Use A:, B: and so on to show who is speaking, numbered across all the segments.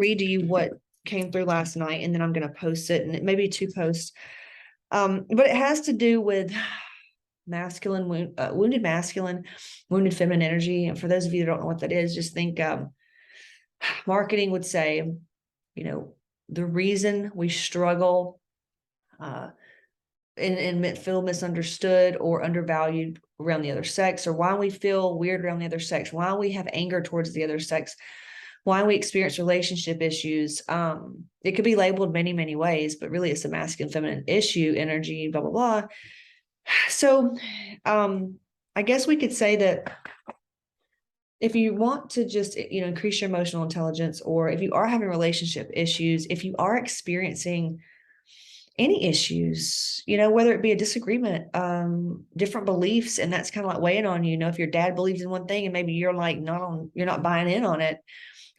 A: read to you what came through last night, and then I'm going to post it, and it may be 2 posts. But it has to do with masculine, wounded masculine, wounded feminine energy. And for those of you that don't know what that is, just think marketing would say, the reason we struggle and feel misunderstood or undervalued around the other sex, or why we feel weird around the other sex, why we have anger towards the other sex, why we experience relationship issues. It could be labeled many, many ways, but really it's a masculine, feminine issue, energy, blah, blah, blah. So I guess we could say that if you want to just, increase your emotional intelligence, or if you are having relationship issues, if you are experiencing any issues, whether it be a disagreement, different beliefs, and that's kind of like weighing on you. If your dad believes in one thing and maybe you're like you're not buying in on it,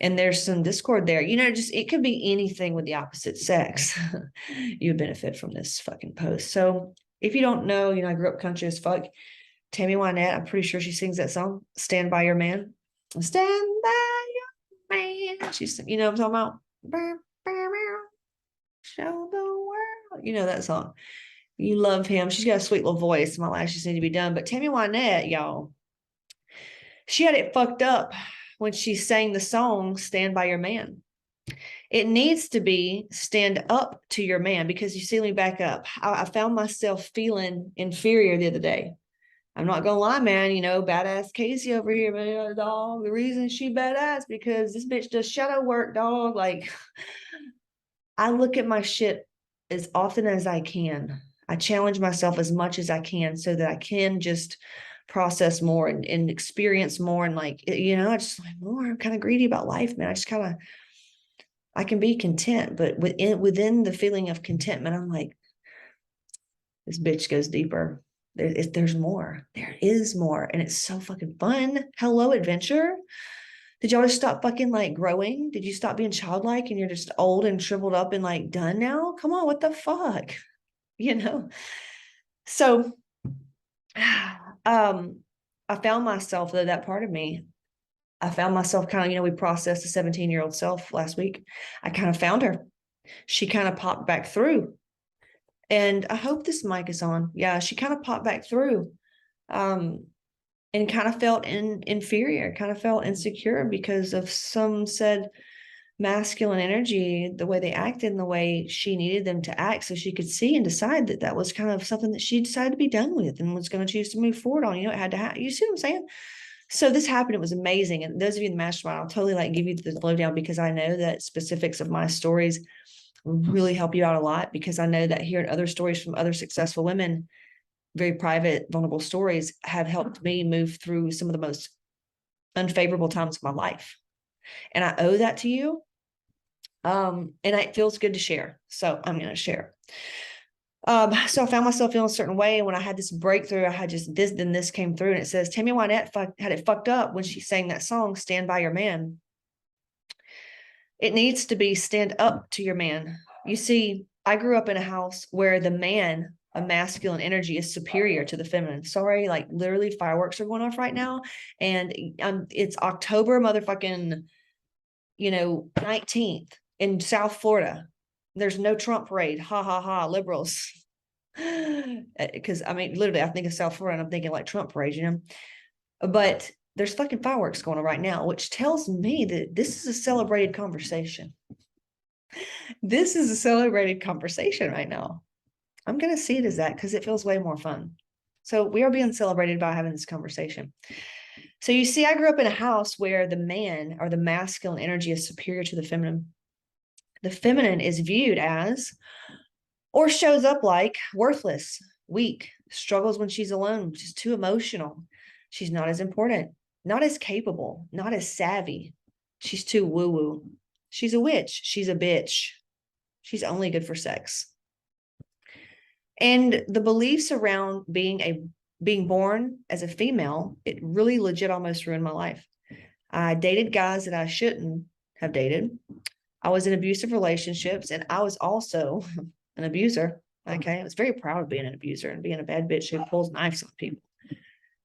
A: and there's some discord there, just it could be anything with the opposite sex. You benefit from this fucking post. So if you don't know, I grew up country as fuck. Tammy Wynette, I'm pretty sure she sings that song, Stand By Your Man. Stand by your man. She's, what I'm talking about? Show the world. That song. You love him. She's got a sweet little voice. My lashes need to be done. But Tammy Wynette, y'all, she had it fucked up when she sang the song Stand By Your Man. It needs to be stand up to your man, because you see, let me back up. I found myself feeling inferior the other day. I'm not gonna lie, man, badass Casey over here, man, dog. The reason she badass because this bitch does shadow work, dog. Like, I look at my shit as often as I can. I challenge myself as much as I can so that I can just process more and experience more. And I just like more. I'm kind of greedy about life, man. I can be content, but within the feeling of contentment, I'm like, this bitch goes deeper. There's more. There is more. And it's so fucking fun. Hello, adventure. Did y'all just stop fucking growing? Did you stop being childlike and you're just old and shriveled up and done now? Come on, what the fuck? So I found myself, though, that part of me. I found myself kind of, we processed a 17-year-old self last week. I kind of found her. She kind of popped back through. And I hope this mic is on. Yeah, she kind of popped back through and kind of felt inferior, kind of felt insecure because of some said masculine energy, the way they acted and the way she needed them to act, so she could see and decide that that was kind of something that she decided to be done with and was going to choose to move forward on. It had to happen. You see what I'm saying? So this happened. It was amazing. And those of you in the mastermind, I'll totally give you the lowdown, because I know that specifics of my stories really help you out a lot, because I know that hearing other stories from other successful women, very private, vulnerable stories, have helped me move through some of the most unfavorable times of my life. And I owe that to you. And it feels good to share. So I'm going to share. So I found myself feeling a certain way. And when I had this breakthrough, I had just this came through, and it says, Tammy Wynette had it fucked up when she sang that song, Stand By Your Man. It needs to be stand up to your man. You see, I grew up in a house where the man, a masculine energy, is superior to the feminine. Sorry, literally fireworks are going off right now. And it's October motherfucking, 19th in South Florida. There's no Trump parade. Ha ha ha, liberals. Because literally, I think of South Florida and I'm thinking Trump parade, but there's fucking fireworks going on right now, which tells me that this is a celebrated conversation. This is a celebrated conversation right now. I'm going to see it as that because it feels way more fun. So we are being celebrated by having this conversation. So you see, I grew up in a house where the man, or the masculine energy, is superior to the feminine. The feminine is viewed as, or shows up like, worthless, weak, struggles when she's alone, she's too emotional. She's not as important, not as capable, not as savvy. She's too woo-woo. She's a witch. She's a bitch. She's only good for sex. And the beliefs around being born as a female, it really legit almost ruined my life. I dated guys that I shouldn't have dated. I was in abusive relationships, and I was also an abuser. Okay. I was very proud of being an abuser and being a bad bitch who pulls knives on people.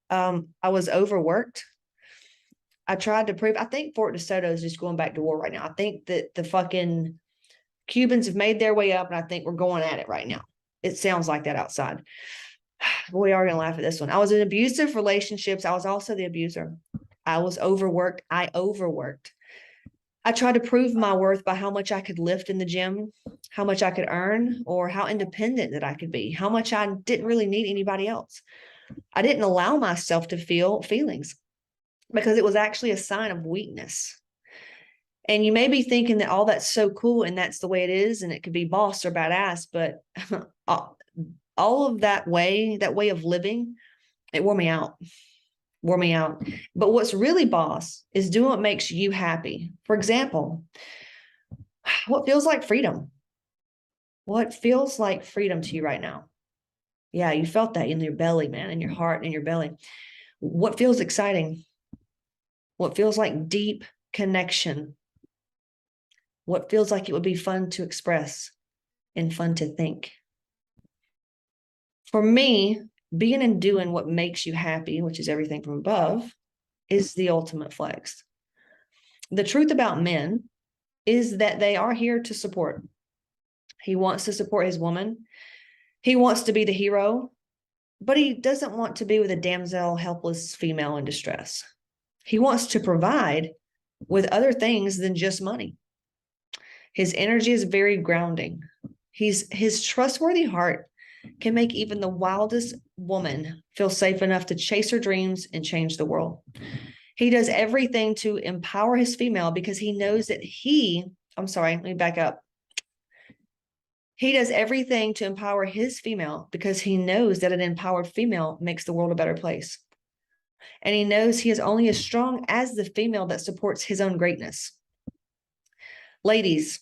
A: I was overworked. I tried to prove, I think Fort DeSoto is just going back to war right now. I think that the fucking Cubans have made their way up, and I think we're going at it right now. It sounds like that outside. We are going to laugh at this one. I was in abusive relationships. I was also the abuser. I was overworked. I overworked. I tried to prove my worth by how much I could lift in the gym, how much I could earn, or how independent that I could be, how much I didn't really need anybody else. I didn't allow myself to feel feelings because it was actually a sign of weakness. And you may be thinking that all that's so cool and that's the way it is, and it could be boss or badass, but all of that way of living, it wore me out. But what's really boss is doing what makes you happy. For example, what feels like freedom? What feels like freedom to you right now? Yeah, you felt that in your belly, man, in your heart, in your belly. What feels exciting? What feels like deep connection? What feels like it would be fun to express and fun to think? For me, being and doing what makes you happy, which is everything from above, is the ultimate flex. The truth about men is that they are here to support. He wants to support his woman. He wants to be the hero, but he doesn't want to be with a damsel, helpless female in distress. He wants to provide with other things than just money. His energy is very grounding. His trustworthy heart can make even the wildest woman feel safe enough to chase her dreams and change the world. He does everything to empower his female because he knows that let me back up. He does everything to empower his female because he knows that an empowered female makes the world a better place. And he knows he is only as strong as the female that supports his own greatness. Ladies,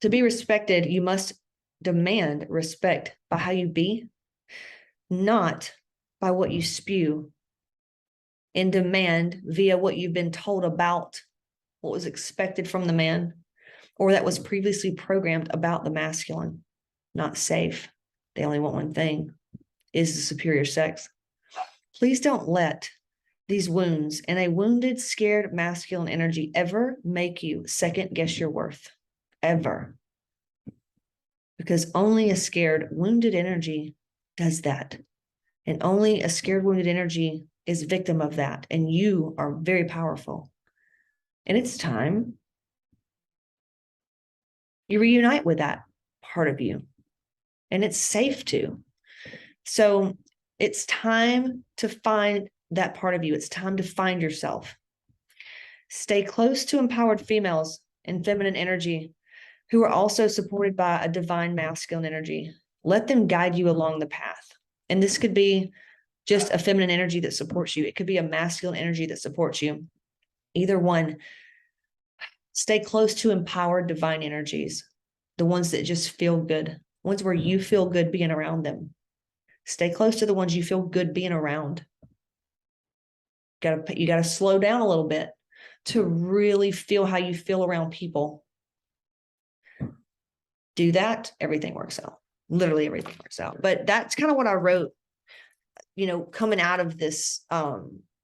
A: to be respected, you must demand respect by how you be, not by what you spew, and demand via what you've been told about what was expected from the man, or that was previously programmed about the masculine. Not safe. They only want one thing, is the superior sex. Please don't let these wounds and a wounded, scared masculine energy ever make you second guess your worth. Ever. Because only a scared, wounded energy does that. And only a scared, wounded energy is victim of that. And you are very powerful. And it's time you reunite with that part of you. And it's safe to. So it's time to find that part of you. It's time to find yourself. Stay close to empowered females and feminine energy who are also supported by a divine masculine energy. Let them guide you along the path. And this could be just a feminine energy that supports you. It could be a masculine energy that supports you. Either one. Stay close to empowered divine energies, the ones that just feel good, ones where you feel good being around them. Stay close to the ones you feel good being around. You got to slow down a little bit to really feel how you feel around people. Do that, everything works out. Literally everything works out. But that's kind of what I wrote, coming out of this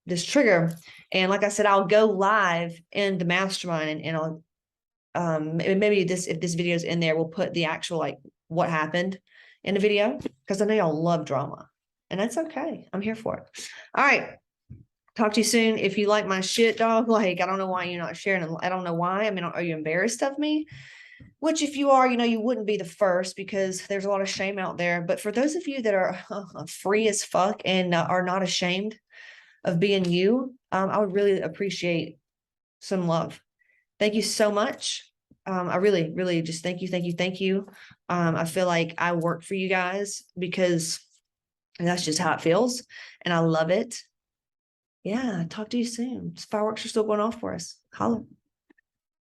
A: this trigger. And like I said, I'll go live in the mastermind and I'll maybe if this video is in there, we'll put the actual what happened in the video, because I know y'all love drama, and that's okay. I'm here for it. All right. Talk to you soon. If you like my shit, dog, I don't know why you're not sharing. I don't know why. I mean, are you embarrassed of me? Which if you are, you wouldn't be the first, because there's a lot of shame out there. But for those of you that are free as fuck and are not ashamed of being you, I would really appreciate some love. Thank you so much. I really, really just thank you. I feel like I work for you guys because that's just how it feels. And I love it. Yeah. Talk to you soon. Fireworks are still going off for us. Holla.